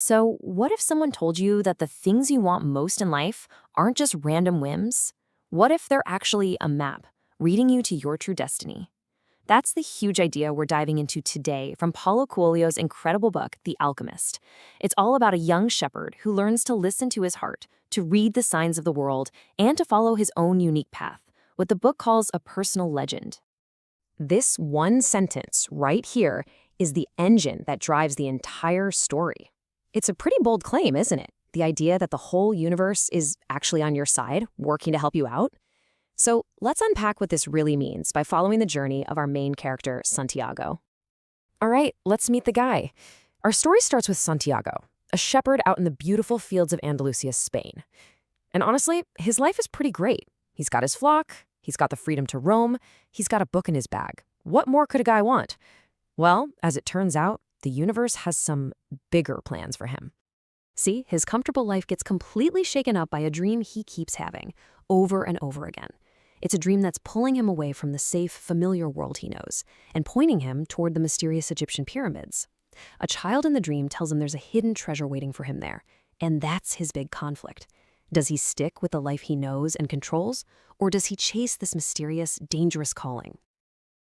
So, what if someone told you that the things you want most in life aren't just random whims? What if they're actually a map, leading you to your true destiny? That's the huge idea we're diving into today from Paulo Coelho's incredible book, The Alchemist. It's all about a young shepherd who learns to listen to his heart, to read the signs of the world, and to follow his own unique path, what the book calls a personal legend. This one sentence right here is the engine that drives the entire story. It's a pretty bold claim, isn't it? The idea that the whole universe is actually on your side, working to help you out. So let's unpack what this really means by following the journey of our main character, Santiago. All right, let's meet the guy. Our story starts with Santiago, a shepherd out in the beautiful fields of Andalusia, Spain. And honestly, his life is pretty great. He's got his flock, he's got the freedom to roam, he's got a book in his bag. What more could a guy want? Well, as it turns out, the universe has some bigger plans for him. See, his comfortable life gets completely shaken up by a dream he keeps having, over and over again. It's a dream that's pulling him away from the safe, familiar world he knows, and pointing him toward the mysterious Egyptian pyramids. A child in the dream tells him there's a hidden treasure waiting for him there, and that's his big conflict. Does he stick with the life he knows and controls, or does he chase this mysterious, dangerous calling?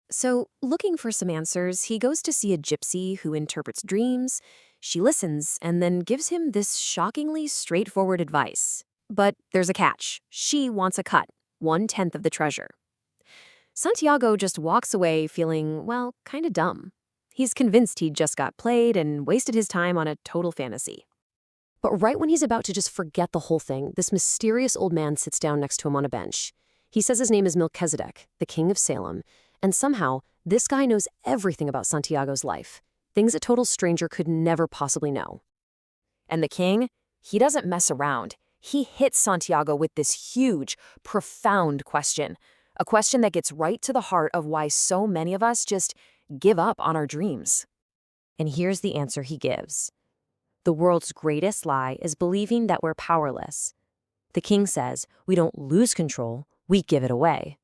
So, looking for some answers, he goes to see a gypsy who interprets dreams. She listens and then gives him this shockingly straightforward advice. But there's a catch. She wants a cut, 1/10 of the treasure. Santiago just walks away feeling, well, kind of dumb. He's convinced he just got played and wasted his time on a total fantasy. But right when he's about to just forget the whole thing, this mysterious old man sits down next to him on a bench. He says his name is Melchizedek, the king of Salem, and somehow this guy knows everything about Santiago's life, things a total stranger could never possibly know. And the king, he doesn't mess around. He hits Santiago with this huge, profound question, a question that gets right to the heart of why so many of us just give up on our dreams. And here's the answer he gives. The world's greatest lie is believing that we're powerless. The king says we don't lose control, we give it away.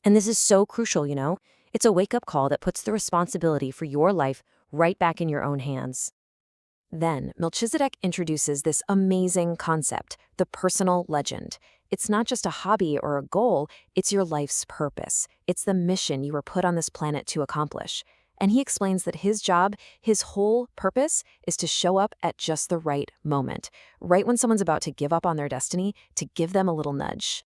And this is so crucial, you know? It's a wake-up call that puts the responsibility for your life right back in your own hands. Then, Melchizedek introduces this amazing concept, the personal legend. It's not just a hobby or a goal, it's your life's purpose. It's the mission you were put on this planet to accomplish. And he explains that his job, his whole purpose, is to show up at just the right moment, right when someone's about to give up on their destiny, to give them a little nudge.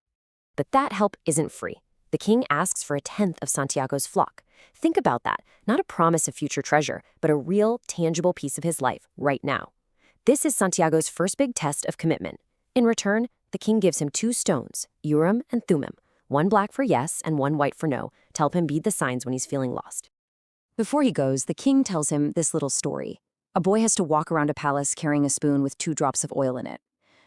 But that help isn't free. The king asks for 1/10 of Santiago's flock. Think about that. Not a promise of future treasure, but a real, tangible piece of his life right now. This is Santiago's first big test of commitment. In return, the king gives him 2 stones, Urim and Thummim, one black for yes and one white for no, to help him beat the signs when he's feeling lost. Before he goes, the king tells him this little story. A boy has to walk around a palace carrying a spoon with 2 drops of oil in it.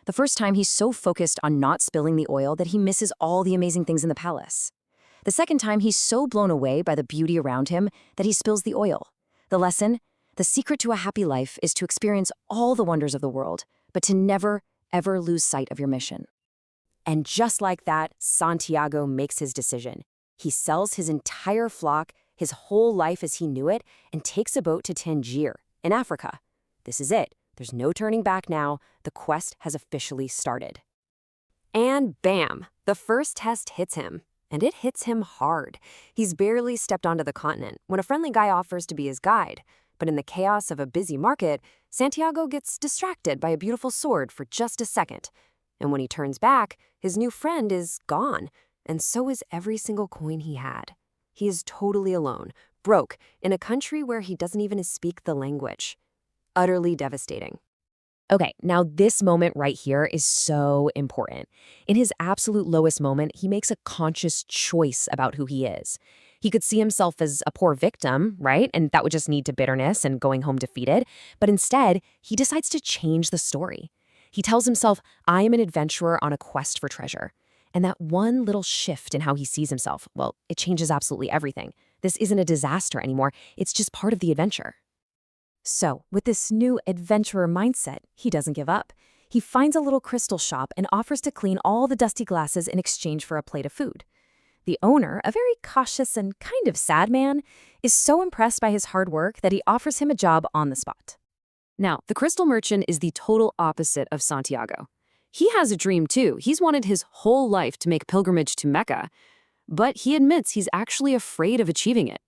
The first time, he's so focused on not spilling the oil that he misses all the amazing things in the palace. The second time, he's so blown away by the beauty around him that he spills the oil. The lesson? The secret to a happy life is to experience all the wonders of the world, but to never, ever lose sight of your mission. And just like that, Santiago makes his decision. He sells his entire flock, his whole life as he knew it, and takes a boat to Tangier, in Africa. This is it. There's no turning back now. The quest has officially started. And bam! The first test hits him. And it hits him hard. He's barely stepped onto the continent when a friendly guy offers to be his guide. But in the chaos of a busy market, Santiago gets distracted by a beautiful sword for just a second. And when he turns back, his new friend is gone. And so is every single coin he had. He is totally alone, broke, in a country where he doesn't even speak the language. Utterly devastating. Okay, now this moment right here is so important. In his absolute lowest moment, he makes a conscious choice about who he is. He could see himself as a poor victim, right? And that would just lead to bitterness and going home defeated. But instead, he decides to change the story. He tells himself, I am an adventurer on a quest for treasure. And that one little shift in how he sees himself, well, it changes absolutely everything. This isn't a disaster anymore. It's just part of the adventure. So, with this new adventurer mindset, he doesn't give up. He finds a little crystal shop and offers to clean all the dusty glasses in exchange for a plate of food. The owner, a very cautious and kind of sad man, is so impressed by his hard work that he offers him a job on the spot. Now, the crystal merchant is the total opposite of Santiago. He has a dream too. He's wanted his whole life to make pilgrimage to Mecca, but he admits he's actually afraid of achieving it.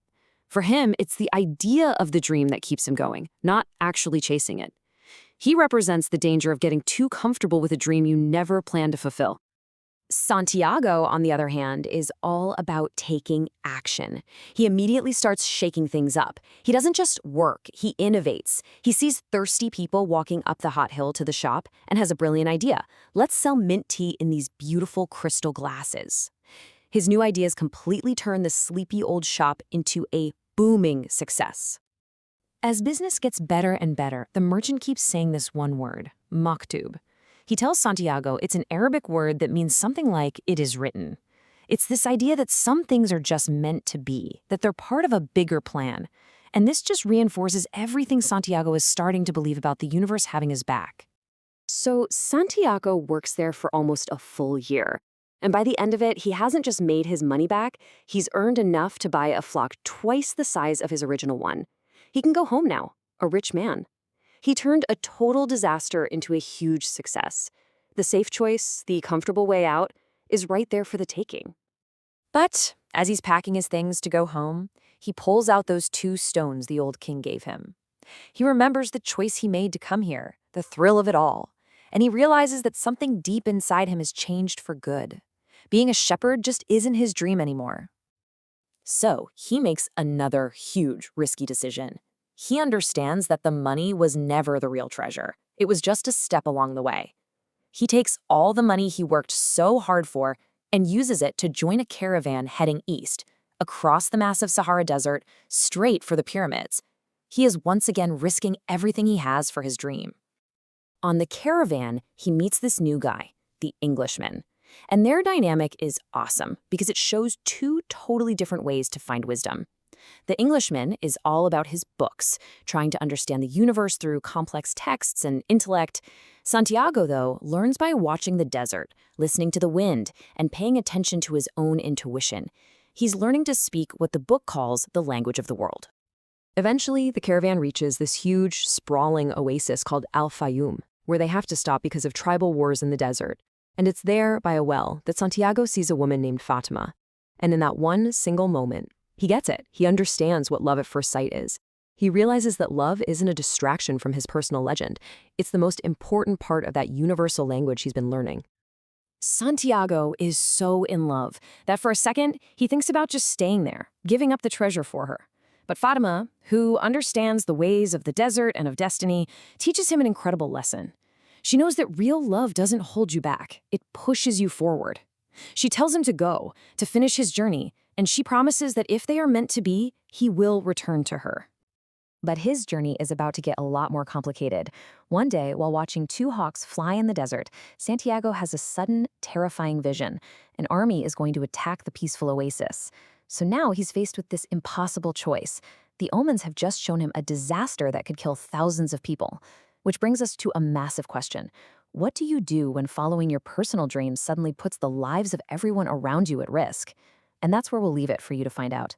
For him, it's the idea of the dream that keeps him going, not actually chasing it. He represents the danger of getting too comfortable with a dream you never planned to fulfill. Santiago, on the other hand, is all about taking action. He immediately starts shaking things up. He doesn't just work, he innovates. He sees thirsty people walking up the hot hill to the shop and has a brilliant idea. Let's sell mint tea in these beautiful crystal glasses. His new ideas completely turn the sleepy old shop into a booming success. As business gets better and better, the merchant keeps saying this one word, maktub. He tells Santiago it's an Arabic word that means something like, it is written. It's this idea that some things are just meant to be, that they're part of a bigger plan. And this just reinforces everything Santiago is starting to believe about the universe having his back. So Santiago works there for almost a full year. And by the end of it, he hasn't just made his money back, he's earned enough to buy a flock twice the size of his original one. He can go home now, a rich man. He turned a total disaster into a huge success. The safe choice, the comfortable way out, is right there for the taking. But as he's packing his things to go home, he pulls out those 2 stones the old king gave him. He remembers the choice he made to come here, the thrill of it all, and he realizes that something deep inside him has changed for good. Being a shepherd just isn't his dream anymore. So he makes another huge, risky decision. He understands that the money was never the real treasure. It was just a step along the way. He takes all the money he worked so hard for and uses it to join a caravan heading east, across the massive Sahara Desert, straight for the pyramids. He is once again risking everything he has for his dream. On the caravan, he meets this new guy, the Englishman. And their dynamic is awesome because it shows 2 totally different ways to find wisdom. The Englishman is all about his books, trying to understand the universe through complex texts and intellect. Santiago, though, learns by watching the desert, listening to the wind, and paying attention to his own intuition. He's learning to speak what the book calls the language of the world. Eventually, the caravan reaches this huge, sprawling oasis called Al-Fayoum, where they have to stop because of tribal wars in the desert. And it's there, by a well, that Santiago sees a woman named Fatima. And in that one single moment, he gets it. He understands what love at first sight is. He realizes that love isn't a distraction from his personal legend. It's the most important part of that universal language he's been learning. Santiago is so in love that for a second, he thinks about just staying there, giving up the treasure for her. But Fatima, who understands the ways of the desert and of destiny, teaches him an incredible lesson. She knows that real love doesn't hold you back. It pushes you forward. She tells him to go, to finish his journey, and she promises that if they are meant to be, he will return to her. But his journey is about to get a lot more complicated. One day, while watching 2 hawks fly in the desert, Santiago has a sudden, terrifying vision. An army is going to attack the peaceful oasis. So now he's faced with this impossible choice. The omens have just shown him a disaster that could kill thousands of people. Which brings us to a massive question. What do you do when following your personal dreams suddenly puts the lives of everyone around you at risk? And that's where we'll leave it for you to find out.